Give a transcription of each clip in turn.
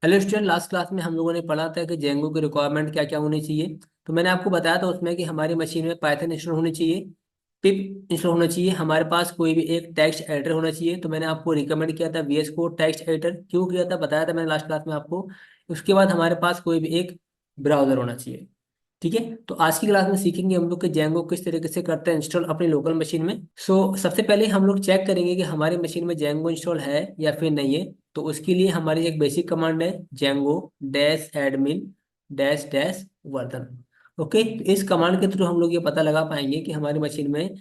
Hello student, last class में हम लोगों ने पढ़ा था कि जेंगो की रिक्वायरमेंट क्या क्या होनी चाहिए। तो मैंने आपको बताया था उसमें कि हमारी मशीन में पाइथन इंस्टॉल होनी चाहिए, पिप इंस्टॉल होना चाहिए, हमारे पास कोई भी एक टेक्स्ट एडिटर होना चाहिए। तो मैंने आपको रिकमेंड किया था वीएस कोड टेक्स्ट एडिटर। क्यों किया था बताया था मैंने लास्ट क्लास में आपको। उसके बाद हमारे पास कोई भी एक ब्राउजर होना चाहिए। ठीक है, तो आज की क्लास में सीखेंगे हम लोग कि जेंगो किस तरीके से करते हैं इंस्टॉल अपनी लोकल मशीन में। सबसे पहले हम लोग चेक करेंगे कि हमारी मशीन में जेंगो इंस्टॉल है या फिर नहीं है। तो उसके लिए हमारी एक बेसिक कमांड है, Django dash admin dash dash version. Okay, तो इस कमांड के थ्रू हम लोग ये पता लगा पाएंगे कि हमारी मशीन में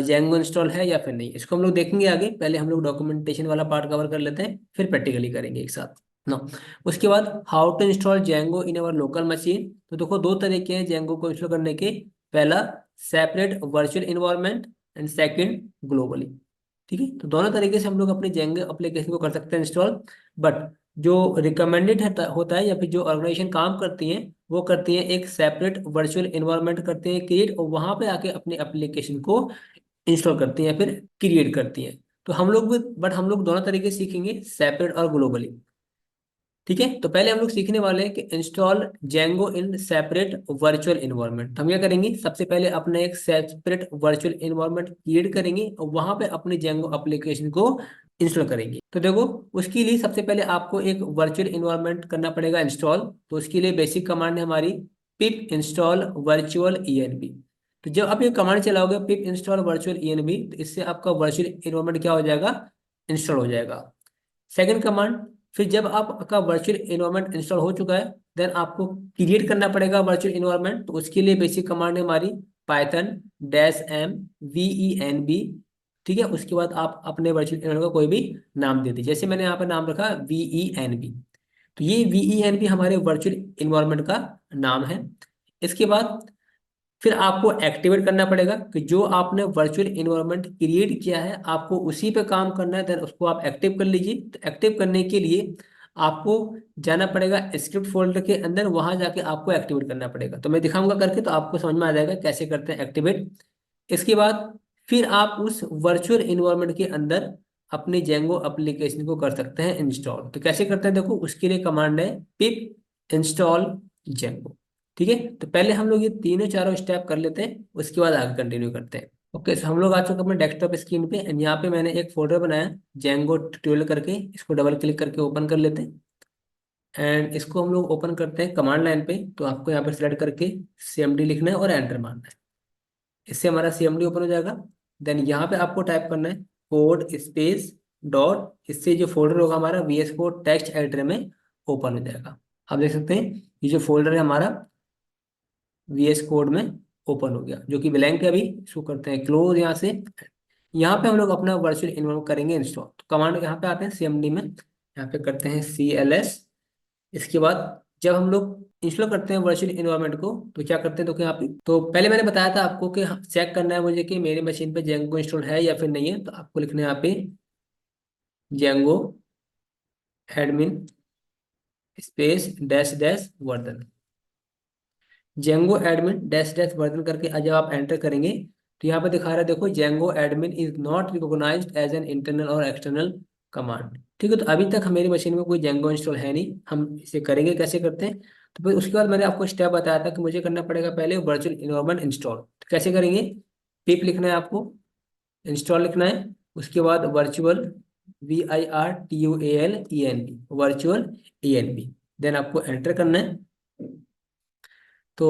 जेंगो इंस्टॉल है या फिर नहीं। इसको हम लोग देखेंगे आगे। पहले हम लोग डॉक्यूमेंटेशन वाला पार्ट कवर कर लेते हैं, फिर प्रैक्टिकली करेंगे एक साथ ना। उसके बाद how to install Django in our local machine. तो देखो, दो तरीके हैं जेंगो को इंस्टॉल करने के। पहला, separate virtual environment, and second globally. ठीक है, तो दोनों तरीके से हम लोग अपने जेंगो एप्लीकेशन को कर सकते हैं इंस्टॉल। बट जो रिकमेंडेड होता है या फिर जो ऑर्गेनाइजेशन काम करती हैं वो करती हैं एक सेपरेट वर्चुअल इन्वायरमेंट करते हैं क्रिएट, और वहां पे आके अपने एप्लीकेशन को इंस्टॉल करती हैं या फिर क्रिएट करती हैं। तो हम लोग भी, बट हम लोग दोनों तरीके सीखेंगे, सेपरेट और ग्लोबली। ठीक है, तो पहले हम लोग सीखने वाले हैं कि install Django in separate virtual environment. हम क्या करेंगे, सबसे पहले अपने एक सेपरेट वर्चुअल इन्वायरमेंट क्रिएट करेंगे और वहां पे अपने जेंगो एप्लीकेशन को इंस्टॉल करेंगे। तो देखो, उसके लिए सबसे पहले आपको एक वर्चुअल इन्वायरमेंट करना पड़ेगा इंस्टॉल। तो उसके लिए बेसिक कमांड है हमारी पिप इंस्टॉल वर्चुअल ईएनवी। तो जब आप ये कमांड चलाओगे पिप इंस्टॉल वर्चुअल ईएनवी, तो इससे आपका वर्चुअल इन्वायरमेंट क्या हो जाएगा, इंस्टॉल हो जाएगा। सेकंड कमांड, फिर जब आपका वर्चुअल इन्वायरमेंट इंस्टॉल हो चुका है, देन आपको क्रिएट करना पड़ेगा वर्चुअल इन्वायरमेंट। तो उसके लिए बेसिक कमांड है हमारी Python dash M V E N B. ठीक है, उसके बाद आप अपने वर्चुअल इन्वायरमेंट का कोई भी नाम दे दीजिए। जैसे मैंने यहाँ पर नाम रखा वी ई एन बी। तो ये वी ई एन बी हमारे वर्चुअल इन्वायरमेंट का नाम है। इसके बाद फिर आपको एक्टिवेट करना पड़ेगा कि जो आपने वर्चुअल इन्वायरमेंट क्रिएट किया है आपको उसी पे काम करना है। देन उसको आप एक्टिव कर लीजिए। तो एक्टिव करने के लिए आपको जाना पड़ेगा स्क्रिप्ट फोल्डर के अंदर, वहां जाके आपको एक्टिवेट करना पड़ेगा। तो मैं दिखाऊंगा करके, तो आपको समझ में आ जाएगा कैसे करते हैं एक्टिवेट। इसके बाद फिर आप उस वर्चुअल इन्वायरमेंट के अंदर अपने जेंगो एप्लीकेशन को कर सकते हैं इंस्टॉल। तो कैसे करते हैं देखो, उसके लिए कमांड है पिप इंस्टॉल जेंगो। ठीक है, तो पहले हम लोग ये तीनों चारों स्टेप कर लेते हैं, उसके बाद आगे कंटिन्यू करते हैं। ओके, तो हम लोग आ चुके हैं अपने डेस्कटॉप स्क्रीन पे, एंड यहाँ पे मैंने एक फोल्डर बनाया जेंगो ट्यूटोरियल करके। इसको डबल क्लिक करके ओपन कर लेते हैं, एंड इसको हम लोग ओपन करते हैं कमांड लाइन पे। तो आपको यहाँ पे सिलेक्ट करके CMD लिखना है और एंटर मारना है। इससे हमारा CMD ओपन हो जाएगा। देन यहाँ पे आपको टाइप करना है कोड स्पेस डॉट, इससे जो फोल्डर होगा हमारा VS कोड टेक्स्ट एडिटर में ओपन हो जाएगा। आप देख सकते हैं ये जो फोल्डर है हमारा VS कोड में ओपन हो गया, जो कि ब्लैंक है अभी। इसको करते हैं क्लोज यहाँ से। यहाँ पे हम लोग अपना वर्चुअल इन्वायरमेंट करेंगे इंस्टॉल। तो कमांड यहाँ पे आते हैं CMD में, यहाँ पे करते हैं CLS। इसके बाद जब हम लोग इंस्टॉल करते हैं वर्चुअल इन्वायरमेंट को, तो क्या करते हैं, तो यहाँ पे तो पहले मैंने बताया था आपको कि चेक करना है मुझे कि मेरी मशीन पे जेंगो इंस्टॉल है या फिर नहीं है। तो आपको लिखना है यहाँ पे Django admin space dash dash version. Django admin dash dash version करके जब आप एंटर करेंगे, तो यहाँ पे दिखा रहा है देखो, Django admin is not recognised as an internal और एक्सटर्नल कमांड। ठीक है, तो अभी तक मेरी मशीन में कोई जेंगो इंस्टॉल है नहीं। हम इसे करेंगे, कैसे करते हैं। तो फिर उसके बाद मैंने आपको स्टेप बताया था कि मुझे करना पड़ेगा पहले वर्चुअल इन्वायरमेंट इंस्टॉल। तो कैसे करेंगे, पिप लिखना है आपको, इंस्टॉल लिखना है, उसके बाद virtual VIRTUAL virtual ENV, then आपको एंटर करना है। तो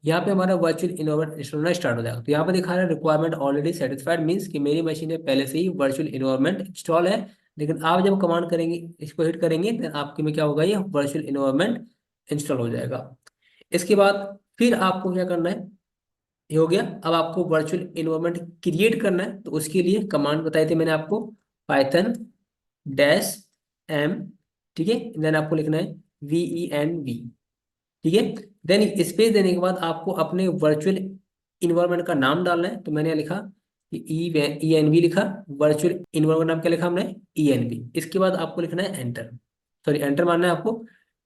यहाँ पे हमारा वर्चुअल इन्वायरमेंट इंस्टॉल होना स्टार्ट हो जाएगा। तो यहाँ पे दिखा रहा है रिक्वायरमेंट ऑलरेडी सेटिस्फाइड, मीन्स कि मेरी मशीन में पहले से ही वर्चुअल इन्वायरमेंट इंस्टॉल है। लेकिन आप जब कमांड करेंगे, इसको हिट करेंगे, तो आपके में क्या होगा, ये वर्चुअल इन्वायरमेंट इंस्टॉल हो जाएगा। इसके बाद फिर आपको क्या करना है, ये हो गया। अब आपको वर्चुअल इन्वायरमेंट क्रिएट करना है। तो उसके लिए कमांड बताई थी मैंने आपको, पाइथन डैश एम। ठीक है, देन आपको लिखना है VENV। ठीक है, देन स्पेस देने के बाद आपको अपने वर्चुअल इन्वायरमेंट का नाम डालना है। तो मैंने लिखा ENV लिखा, वर्चुअल इन्वायरमेंट नाम क्या लिखा हमने, ENV। इसके बाद आपको लिखना है एंटर, सॉरी एंटर मारना है आपको।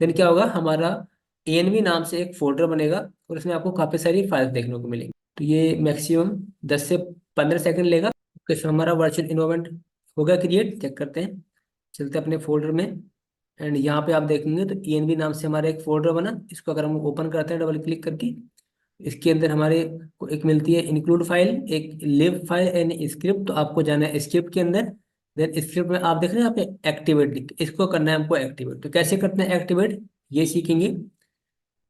देन क्या होगा, हमारा ENV नाम से एक फोल्डर बनेगा और इसमें आपको काफी सारी फाइल्स देखने को मिलेंगी। तो ये मैक्सिमम 10 से 15 सेकंड लेगा। तो हमारा वर्चुअल इन्वायरमेंट हो गया क्रिएट। चेक करते हैं, चलते हैं अपने फोल्डर में। एंड यहाँ पे आप देखेंगे तो ENV नाम से हमारा एक फोल्डर बना, इसको अगर हम ओपन करते हैं डबल क्लिक करके, इसके अंदर हमारे को एक मिलती है इंक्लूड फाइल, एक लिव फाइल एंड स्क्रिप्ट। तो आपको जाना है स्क्रिप्ट के अंदर। देन स्क्रिप्ट में आप देख रहे हैं यहाँ पे एक्टिवेट लिख के, इसको करना है हमको एक्टिवेट। तो कैसे करते हैं एक्टिवेट ये सीखेंगे,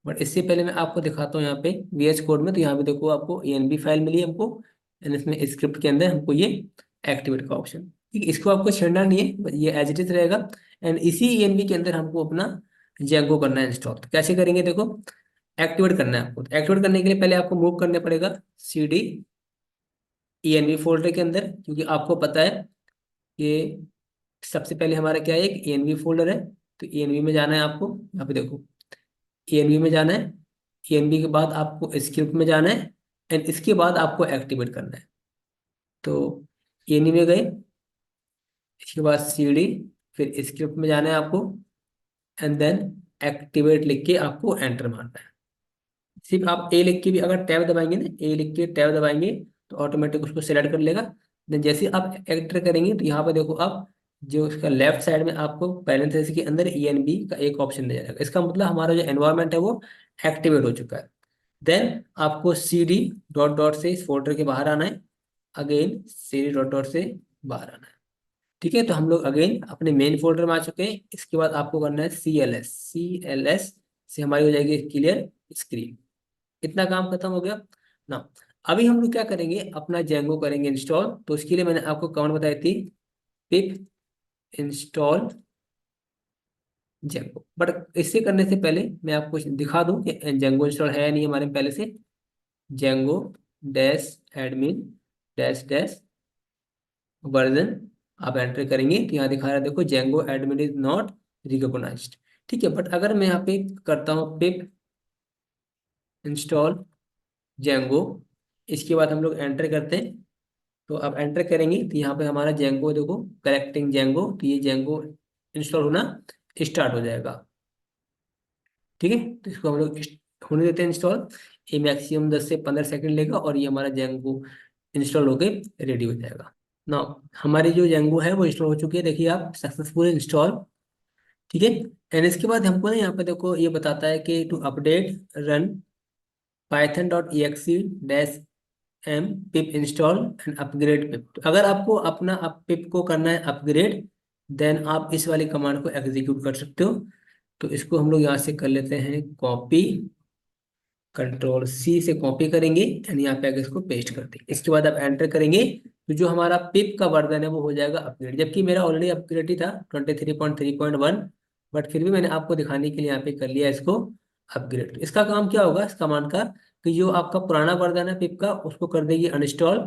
बट इससे पहले मैं आपको दिखाता हूँ यहाँ पे VS कोड में। तो यहाँ पे देखो आपको ENV फाइल मिली हमको, एंड इसमें स्क्रिप्ट के अंदर हमको ये एक्टिवेट का ऑप्शन, ठीक है, इसको आपको छेड़ना नहीं है, बस ये एज इट इज रहेगा। एंड इसी ENV के अंदर हमको अपना जेंगो करना है इंस्टॉल। तो कैसे करेंगे देखो, एक्टिवेट करना है आपको। तो एक्टिवेट करने के लिए पहले आपको मूव करना पड़ेगा CD ENV फोल्डर के अंदर, क्योंकि आपको पता है कि सबसे पहले हमारा क्या है, एक ENV फोल्डर है। तो ENV में जाना है आपको, यहाँ पे देखो ENV में जाना है। ENV के बाद आपको स्क्रिप्ट में जाना है, एंड इसके बाद आपको एक्टिवेट करना है। तो ENV में गए, इसके बाद CD, फिर स्क्रिप्ट में जाना है आपको, एंड देन एक्टिवेट लिख के आपको एंटर मारना है। सिर्फ आप ए लिख के भी अगर टैब दबाएंगे ना, ए लिख के टैब दबाएंगे तो ऑटोमेटिक उसको सेलेक्ट कर लेगा। देन जैसे आप एंटर करेंगे तो यहाँ पे देखो आप, जो उसका लेफ्ट साइड में आपको पैरेंथेसिस के अंदर ENV का एक ऑप्शन नजर आएगा। इसका मतलब हमारा जो एनवायरनमेंट है वो एक्टिवेट हो चुका है। देन आपको CD डॉट डॉट से इस फोल्डर के बाहर आना है, अगेन CD डॉट डॉट से बाहर आना है। ठीक है, तो हम लोग अगेन अपने मेन फोल्डर में आ चुके हैं। इसके बाद आपको करना है CLS से हमारी हो जाएगी क्लियर स्क्रीन। इतना काम खत्म हो गया ना। अभी हम लोग क्या करेंगे, अपना जेंगो करेंगे इंस्टॉल। तो उसके लिए मैंने आपको कमांड बताई थी, पिप इंस्टॉल जेंगो। बट इससे करने से पहले मैं आपको कुछ दिखा दूं कि जेंगो इंस्टॉल है या नहीं हमारे में पहले से। Django dash admin dash dash version आप एंटर करेंगे तो यहाँ दिखा रहा है देखो, Django admin is not recognized. ठीक है, बट अगर मैं यहाँ पे करता हूँ पिप इंस्टॉल जेंगो, इसके बाद हम लोग एंटर करते हैं। तो आप एंटर करेंगे तो यहाँ पे हमारा जेंगो देखो, कलेक्टिंग जेंगो, तो ये जेंगो इंस्टॉल होना स्टार्ट हो जाएगा। ठीक है, तो इसको हम लोग होने देते हैं इंस्टॉल। ये मैक्सिमम 10 से 15 सेकंड लेगा और ये हमारा जेंगो इंस्टॉल होके रेडी हो जाएगा ना। हमारी जो जेंगो है वो इंस्टॉल हो चुकी है, देखिए आप, सक्सेसफुल इंस्टॉल। ठीक है, एंड इसके बाद हमको ना यहाँ पे देखो ये बताता है कि to update run python.exe dash m pip install and upgrade pip. तो अगर आपको अपना पिप को करना है अपग्रेड, देन आप इस वाली कमांड को एग्जीक्यूट कर सकते हो। तो इसको हम लोग यहाँ से कर लेते हैं कॉपी, Ctrl+C से कॉपी करेंगे एंड यहाँ पे आगे इसको पेस्ट कर देंगे। इसके बाद आप एंटर करेंगे तो जो हमारा पिप का वर्जन है वो हो जाएगा अपग्रेड, जबकि मेरा ऑलरेडी अपग्रेड ही था 23.3.1। बट फिर भी मैंने आपको दिखाने के लिए यहाँ पे कर लिया इसको अपग्रेड। तो इसका काम क्या होगा इस कमांड का, कि जो आपका पुराना वर्जन है पिप का उसको कर देगी अनइंस्टॉल,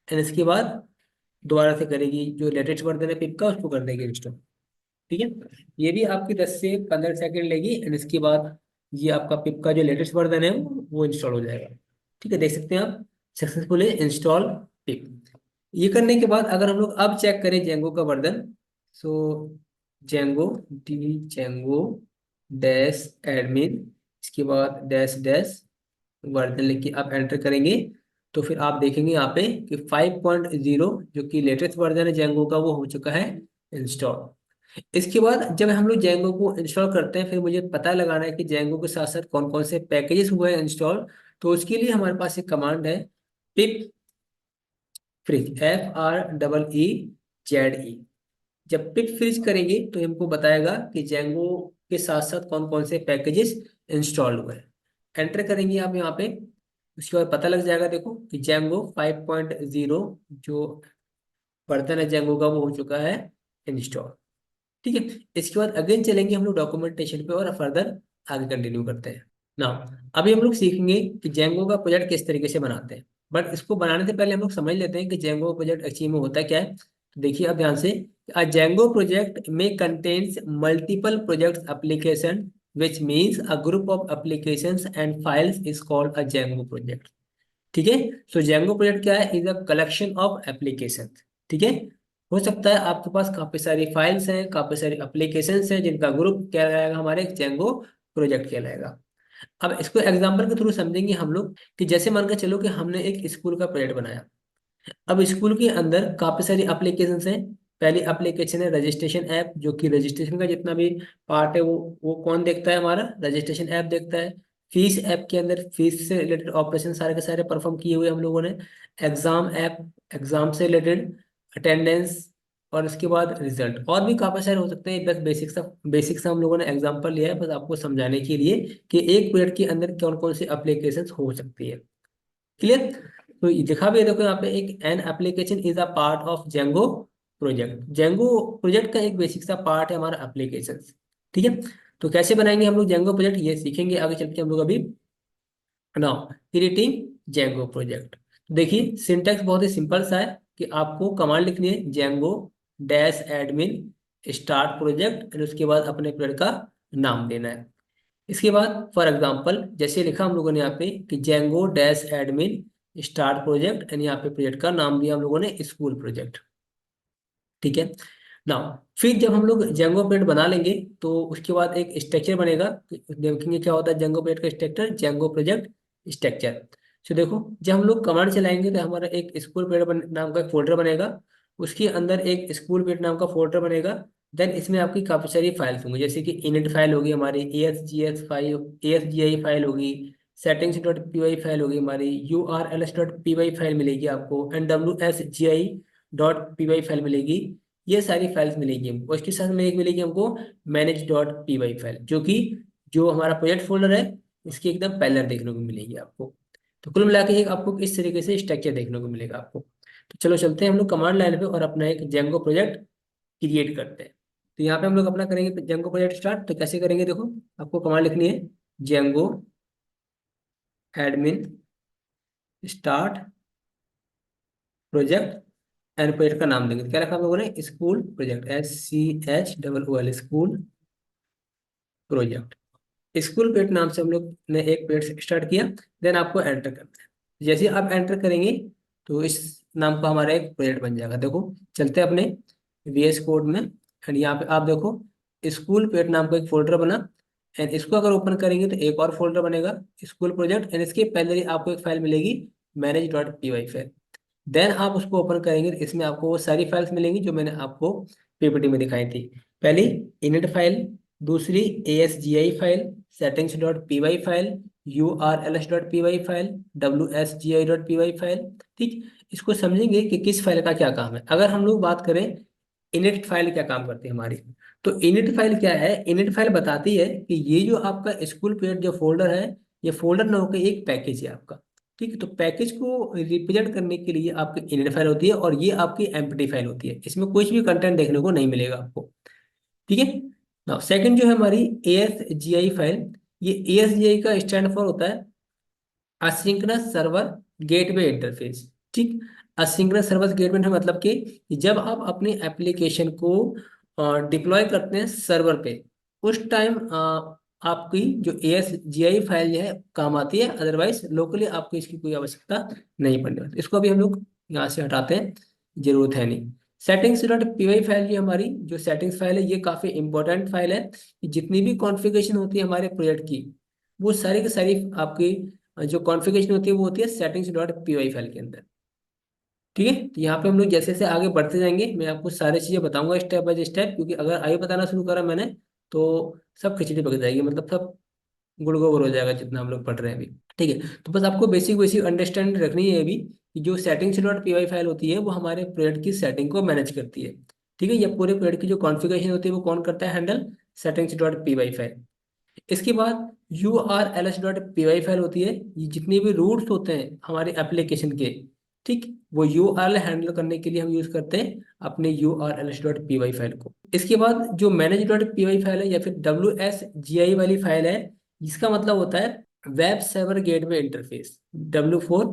एंड इसके बाद दोबारा से करेगी जो लेटेस्ट वर्जन है पिप का उसको कर देगी इंस्टॉल। ठीक है, ये भी आपकी 10 से 15 सेकंड लेगी, एंड इसके बाद ये आपका पिप का जो लेटेस्ट वर्जन है वो इंस्टॉल हो जाएगा। ठीक है, देख सकते हैं आप, सक्सेसफुली इंस्टॉल पिप। ये करने के बाद अगर हम लोग अब चेक करें जेंगो का version, so Django d Django dash admin, इसके बाद डैश डैश वर्जन लिख के आप एंटर करेंगे तो फिर आप देखेंगे यहाँ पे कि 5.0 जो कि लेटेस्ट वर्जन है जेंगो का वो हो चुका है इंस्टॉल। इसके बाद जब हम लोग जेंगो को इंस्टॉल करते हैं, फिर मुझे पता लगाना है कि जेंगो के साथ साथ कौन कौन से पैकेजेस हुए हैं इंस्टॉल। तो उसके लिए हमारे पास एक कमांड है, पिप फ्रिज, FREEZE। जब पिप फ्रीज करेंगे तो हमको बताएगा कि जेंगो के साथ साथ कौन कौन से पैकेजेस इंस्टॉल हुए हैं। एंटर करेंगे आप यहाँ पे, उसके बाद पता लग जाएगा देखो कि जेंगो 5.0 जो वर्जन है जेंगो का वो हो चुका है इंस्टॉल। ठीक है, इसके बाद अगेन चलेंगे हम लोग डॉक्यूमेंटेशन पे और फर्दर आगे कंटिन्यू करते हैं ना। अभी हम लोग सीखेंगे कि जेंगो का प्रोजेक्ट किस तरीके से बनाते हैं, बट इसको बनाने से पहले हम लोग समझ लेते हैं कि जेंगो प्रोजेक्ट एक्चुअली में होता क्या है। तो देखिए आप ध्यान से, अ जेंगो प्रोजेक्ट में contains multiple project application which means a group of applications and files is called a Django project. ठीक है, सो जेंगो प्रोजेक्ट क्या है, is a collection of application. ठीक है, हो सकता है आपके पास काफी सारी फाइल्स हैं, काफी सारी एप्लीकेशंस हैं, जिनका ग्रुप क्या कहलाएगा, हमारे जेंगो प्रोजेक्ट कहलाएगा। अब इसको एग्जांपल के थ्रू समझेंगे हम लोग, कि जैसे मान के चलो कि हमने एक स्कूल का प्रोजेक्ट बनाया। अब स्कूल के अंदर काफी सारी एप्लीकेशंस हैं, पहली एप्लीकेशन है रजिस्ट्रेशन ऐप, जो कि रजिस्ट्रेशन का जितना भी पार्ट है वो कौन देखता है, हमारा रजिस्ट्रेशन ऐप देखता है। फीस ऐप के अंदर फीस से रिलेटेड ऑपरेशन सारे के सारे परफॉर्म किए हुए हम लोगों ने। एग्जाम ऐप, एग्जाम से रिलेटेड अटेंडेंस, और उसके बाद रिजल्ट, और भी काफी सारे हो सकते हैं। बस बेसिक्स हम लोगों ने एग्जाम्पल लिया है बस आपको समझाने के लिए कि एक पीरियड के अंदर कौन कौन सी एप्लीकेशन हो सकती है। क्लियर? तो ये दिखा भी है, देखो यहाँ पे एक an application is a part of Django project. Django project का एक बेसिक सा पार्ट है हमारा एप्लीकेशन। ठीक है, तो कैसे बनाएंगे हम लोग जेंगो प्रोजेक्ट ये सीखेंगे आगे चल के हम लोग अभी। नाउ क्रिएटिंग जेंगो प्रोजेक्ट, देखिए सिंटैक्स बहुत ही सिंपल सा है कि आपको कमांड लिखनी है Django dash admin start project, और उसके बाद अपने प्रोजेक्ट का नाम देना है। इसके बाद फॉर एग्जांपल जैसे लिखा हम लोगों ने यहाँ पे कि Django dash admin start project, and यहाँ पे प्रोजेक्ट का नाम दिया हम लोगों ने स्कूल प्रोजेक्ट। ठीक है ना, फिर जब हम लोग जेंगो प्रोजेक्ट बना लेंगे तो उसके बाद एक स्ट्रक्चर बनेगा। देखेंगे क्या होता है जेंगो प्रोजेक्ट का स्ट्रक्चर, जेंगो प्रोजेक्ट स्ट्रक्चर। तो देखो जब हम लोग कमांड चलाएंगे तो हमारा एक स्कूल प्रोजेक्ट नाम का एक फोल्डर बनेगा, उसके अंदर एक स्कूल प्रोजेक्ट नाम का फोल्डर बनेगा। देन इसमें आपकी काफी सारी फाइल्स होंगी, जैसे कि इनिट फाइल होगी हमारी, ASGS फाइल, ASGI फाइल होगी, settings dot P Y file होगी हमारी, URLs dot P Y file मिलेगी आपको, and WSGI dot P Y file मिलेगी। ये सारी फाइल्स मिलेगी हमको। उसके साथ में एक मिलेगी हमको manage dot P Y file, जो कि जो हमारा प्रोजेक्ट फोल्डर है इसकी एकदम पैरेलल देखने को मिलेगी आपको। तो कुल मिला के एक आपको इस तरीके से स्ट्रक्चर देखने को मिलेगा आपको। तो चलो चलते हैं हम लोग कमांड लाइन पे और अपना एक जेंगो प्रोजेक्ट क्रिएट करते हैं। तो यहाँ पे हम लोग अपना करेंगे जेंगो प्रोजेक्ट स्टार्ट। तो कैसे करेंगे, देखो आपको कमांड लिखनी है Django admin start project, and project का नाम देंगे। तो क्या रखा हम लोगों ने, school project, SCHOOL school project. School pet नाम से हम लोग ने एक पेट स्टार्ट किया। देन आपको एंटर करना है। जैसे आप एंटर करेंगे तो इस नाम का हमारा एक प्रोजेक्ट बन जाएगा। देखो चलते हैं अपने VS कोड में, एंड यहाँ पे आप देखो स्कूल पेट नाम का एक फोल्डर बना, एंड इसको अगर ओपन करेंगे तो एक और फोल्डर बनेगा स्कूल प्रोजेक्ट, एंड इसके पहले ही आपको एक फाइल मिलेगी manage dot P Y file. Then आप उसको ओपन करेंगे तो इसमें आपको वो सारी फाइल्स मिलेंगी जो मैंने आपको PPT में दिखाई थी। पहली इनिट फाइल, दूसरी ASGI file, settings dot P Y file, URLs dot P Y file, WSGI dot P Y file. ठीक, इसको समझेंगे कि किस फाइल का क्या काम है। अगर हम लोग बात करें इनिट फाइल क्या काम करती है हमारी, तो इनिट फाइल क्या है, इनिट फाइल बताती है कि ये जो आपका स्कूल पेड जो फोल्डर है, ये फोल्डर ना होकर एक पैकेज है आपका। ठीक है, तो पैकेज को रिप्रेजेंट करने के लिए आपकी इनिट फाइल होती है, और ये आपकी एम्प्टी फाइल होती है, इसमें कुछ भी कंटेंट देखने को नहीं मिलेगा आपको। ठीक है ना, सेकंड जो है हमारी ASGI फाइल, ये ASGI का स्टैंड फॉर होता है असिंक्रोनस सर्वर गेटवे इंटरफेस। ठीक, असिंक्रोनस सर्वर गेटवे का मतलब कि जब आप अपने एप्लीकेशन को डिप्लॉय करते हैं सर्वर पे, उस टाइम आपकी जो ASGI फाइल जो है काम आती है, अदरवाइज लोकली आपको इसकी कोई आवश्यकता नहीं पड़ने वाली। इसको अभी हम लोग यहाँ से हटाते हैं, जरूरत है नहीं। Settings dot P Y file, ये हमारी जो सेटिंग्स फाइल है ये काफ़ी इंपॉर्टेंट फाइल है। जितनी भी कॉन्फ़िगरेशन होती है हमारे प्रोजेक्ट की, वो सारी की सारी आपकी जो कॉन्फ़िगरेशन होती है वो होती है settings dot P Y file के अंदर। ठीक है, तो यहाँ पे हम लोग जैसे जैसे आगे बढ़ते जाएंगे मैं आपको सारी चीज़ें बताऊंगा स्टेप बाय स्टेप, क्योंकि अगर आगे बताना शुरू करा मैंने तो सब खिचड़ी पक जाएगी, मतलब सब गुड़ गोबर हो जाएगा जितना हम लोग पढ़ रहे हैं अभी। ठीक है, तो बस आपको बेसिक बेसिक अंडरस्टैंडिंग रखनी है अभी कि जो settings dot P Y file होती है वो हमारे प्रोजेक्ट की सेटिंग को मैनेज करती है। ठीक है, ये पूरे प्रोजेक्ट की जो कॉन्फ़िगरेशन होती है वो कौन करता है handle, settings dot P Y file. इसके बाद URLs dot P Y file होती है, ये जितने भी रूट्स होते हैं हमारे एप्लीकेशन के, ठीक, वो URL हैंडल करने के लिए हम यूज करते हैं अपने URLs dot P Y file को। इसके बाद जो manage dot P Y file है या फिर WSGI वाली फाइल है, इसका मतलब होता है web server gateway interface. W4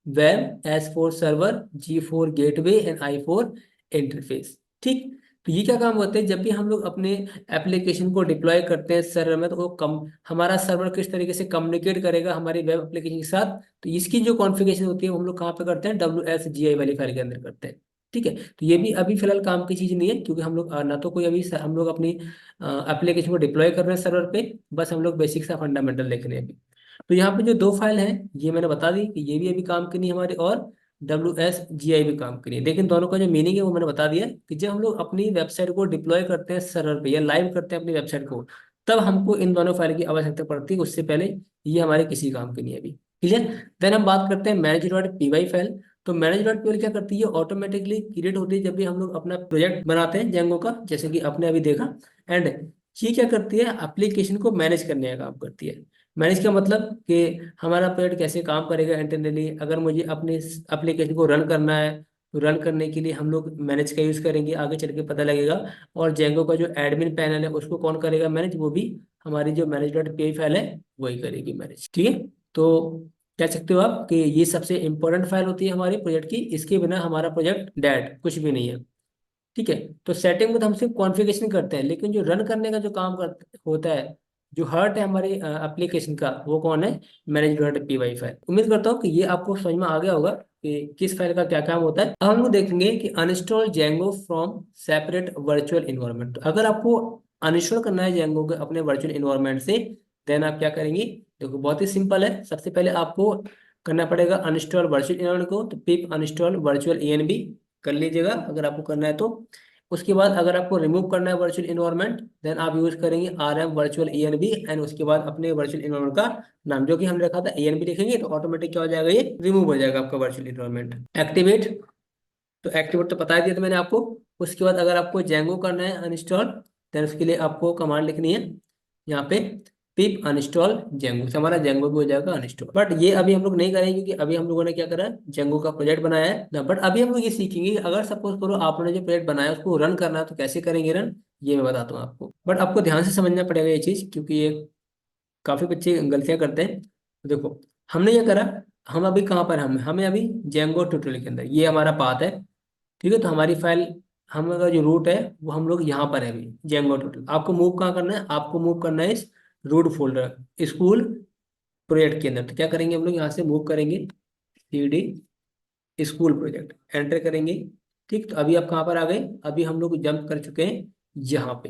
web, S4 server, G4 gateway, and I4 interface. ठीक, तो ये क्या काम होते हैं, जब भी हम लोग अपने एप्लीकेशन को डिप्लॉय करते हैं सर्वर में, तो वो कम हमारा सर्वर किस तरीके से कम्युनिकेट करेगा हमारी वेब एप्लीकेशन के साथ, तो इसकी जो कॉन्फ़िगरेशन होती है वो हम लोग कहाँ पे करते हैं, WSGI वाली फाइल के अंदर करते हैं। ठीक है, तो ये भी अभी फिलहाल काम की चीज़ नहीं है, क्योंकि हम लोग ना तो कोई अभी हम लोग अपनी एप्लीकेशन को डिप्लॉय कर रहे हैं सर्वर पे, बस हम लोग बेसिक सा फंडामेंटल देख रहे हैं अभी। तो यहाँ पे जो दो फाइल हैं ये मैंने बता दी कि ये भी अभी काम की नहीं हमारी, और WSGI भी काम करिए। लेकिन दोनों का जो मीनिंग है वो मैंने बता दिया कि जब हम लोग अपनी वेबसाइट को डिप्लॉय करते हैं सर्वर पे या लाइव करते हैं अपनी वेबसाइट को, तब हमको इन दोनों फाइल की आवश्यकता पड़ती है। उससे पहले ये हमारे किसी काम की नहीं है अभी। क्लियर। देन हम बात करते हैं manage.py फाइल। तो manage.py क्या करती है, ऑटोमेटिकली क्रिएट होती है जब भी हम लोग अपना प्रोजेक्ट बनाते हैं जेंगो का, जैसे कि आपने अभी देखा। एंड ये क्या करती है, एप्लीकेशन को मैनेज करने का काम करती है। मैनेज का मतलब कि हमारा प्रोजेक्ट कैसे काम करेगा इंटरनली। अगर मुझे अपने एप्लीकेशन को रन करना है तो रन करने के लिए हम लोग मैनेज का यूज़ करेंगे, आगे चल के पता लगेगा। और जेंगो का जो एडमिन पैनल है उसको कौन करेगा मैनेज, वो भी हमारी जो manage.py फाइल है वही करेगी मैनेज। ठीक है। तो कह सकते हो आप कि ये सबसे इंपॉर्टेंट फाइल होती है हमारी प्रोजेक्ट की। इसके बिना हमारा प्रोजेक्ट डेड, कुछ भी नहीं है। ठीक है। तो सेटिंग में तो हम सिर्फ कॉन्फ़िगरेशन करते हैं, लेकिन जो रन करने का जो काम होता है, जो हार्ट है हमारी एप्लीकेशन का, वो कौन है, manage.py फाइल। उम्मीद करता हूँ कि ये आपको समझ में आ गया होगा कि किस फाइल का क्या काम होता है। अब हम लोग देखेंगे कि uninstall Django from separate virtual environment. अगर आपको अनइंस्टॉल करना है जेंगो के अपने वर्चुअल इन्वायरमेंट से, देन आप क्या करेंगे, देखो बहुत ही सिंपल है। सबसे पहले आपको करना पड़ेगा अनइंस्टॉल वर्चुअल इन्वायरमेंट को, तो पिप अनइंस्टॉल वर्चुअल ENB कर लीजिएगा अगर आपको करना है तो। उसके बाद अगर आपको रिमूव करना है वर्चुअल इन्वायरमेंट, देन आप यूज करेंगे RM वर्चुअल ENB। एंड उसके बाद अपने वर्चुअल इन्वायरमेंट का नाम जो कि हमने रखा था ENB लिखेंगे, तो ऑटोमेटिक क्या हो जाएगा, ये रिमूव हो जाएगा आपका वर्चुअल इन्वायरमेंट। एक्टिवेट, तो एक्टिवेट तो बता दिया था मैंने आपको। उसके बाद अगर आपको जेंगो करना है अनइंस्टॉल, देन उसके लिए आपको कमांड लिखनी है यहाँ पे पिप अनइंस्टॉल जेंगो, से हमारा जेंगो भी हो जाएगा अनइंस्टॉल। बट ये अभी हम लोग नहीं करेंगे क्योंकि अभी हम लोगों ने क्या करा है, जेंगो का प्रोजेक्ट बनाया है ना। बट अभी हम लोग ये सीखेंगे कि अगर सपोज करो आपने जो प्रोजेक्ट बनाया है उसको रन करना है तो कैसे करेंगे रन, ये मैं बताता हूँ आपको। बट आपको ध्यान से समझना पड़ेगा ये चीज़, क्योंकि ये काफ़ी बच्चे गलतियाँ करते हैं। तो देखो हमने ये करा, हम अभी कहाँ पर, हमें अभी जेंगो ट्यूटोरियल के अंदर ये हमारा पाथ है। ठीक है। तो हमारी फाइल, हमारा जो रूट है वो हम लोग यहाँ पर है अभी जेंगो टोटल। आपको मूव कहाँ करना है, आपको मूव करना है इस रूट फोल्डर स्कूल प्रोजेक्ट के अंदर। तो क्या करेंगे हम लोग, यहाँ से मूव करेंगे CD स्कूल प्रोजेक्ट, एंटर करेंगे। ठीक। तो अभी आप कहाँ पर आ गए, अभी हम लोग जंप कर चुके हैं यहाँ पे।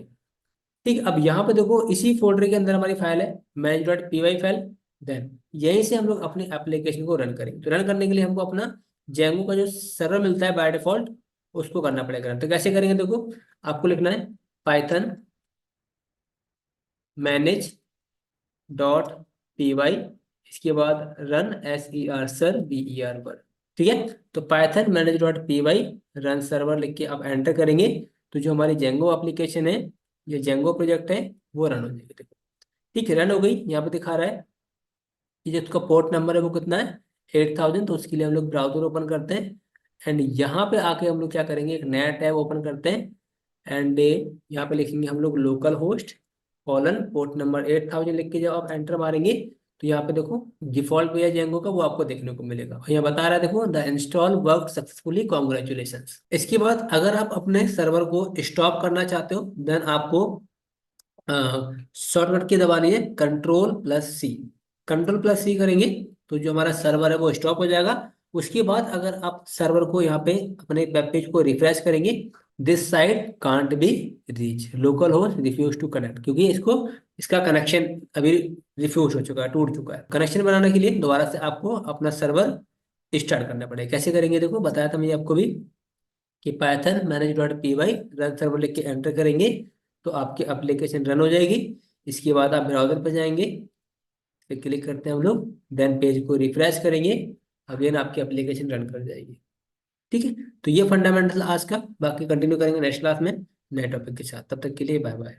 ठीक। अब यहाँ पे देखो इसी फोल्डर के अंदर हमारी फाइल है manage.py फाइल। देन यहीं से हम लोग अपनी एप्लीकेशन को रन करेंगे। तो रन करने के लिए हमको अपना जेंगो का जो सर्वर मिलता है बाय डिफॉल्ट, उसको करना पड़ेगा रन। तो कैसे करेंगे, देखो आपको लिखना है पाइथन manage.py, इसके बाद रन SER पर। ठीक है। तो पाइथन manage.py रन सर्वर लिख के आप एंटर करेंगे, तो जो हमारी जेंगो एप्लीकेशन है, ये जेंगो प्रोजेक्ट है, वो रन हो जाएगी। देखो ठीक है, रन हो गई। यहाँ पे दिखा रहा है कि जो उसका पोर्ट नंबर है वो कितना है, 8000। तो उसके लिए हम लोग ब्राउजर ओपन करते हैं। एंड यहाँ पे आके हम लोग क्या करेंगे, एक नया टैब ओपन करते हैं। एंड यहाँ पे लिखेंगे हम लोग local host colon port number 8000 लिख के जब आप एंटर मारेंगे, तो यहाँ पे देखो डिफॉल्ट पे जेंगो का वो आपको देखने को मिलेगा। और यहाँ बता रहा है देखो the install work successfully, congratulation. इसके बाद अगर आप अपने सर्वर को स्टॉप करना चाहते हो, देन आपको शॉर्टकट की दबानी है Ctrl+C। Ctrl+C करेंगे तो जो हमारा सर्वर है वो स्टॉप हो जाएगा। उसके बाद अगर आप सर्वर को यहाँ पे अपने वेब पेज को रिफ्रेश करेंगे, this site can't be reach, local host refuse to connect, क्योंकि इसको इसका कनेक्शन अभी रिफ्यूज हो चुका है, टूट चुका है। कनेक्शन बनाने के लिए दोबारा से आपको अपना सर्वर स्टार्ट करना पड़ेगा। कैसे करेंगे, देखो बताया था मैं आपको भी कि पाइथन manage.py रन सर्वर लिख के एंटर करेंगे, तो आपकी एप्लीकेशन रन हो जाएगी। इसके बाद आप ब्राउजर पर जाएंगे, फिर क्लिक करते हैं हम लोग, देन पेज को रिफ्रेश करेंगे, अगेन आपकी एप्लीकेशन रन कर जाएगी। ठीक है। तो ये फंडामेंटल आज का, बाकी कंटिन्यू करेंगे नेक्स्ट क्लास में नए टॉपिक के साथ। तब तक के लिए बाय बाय।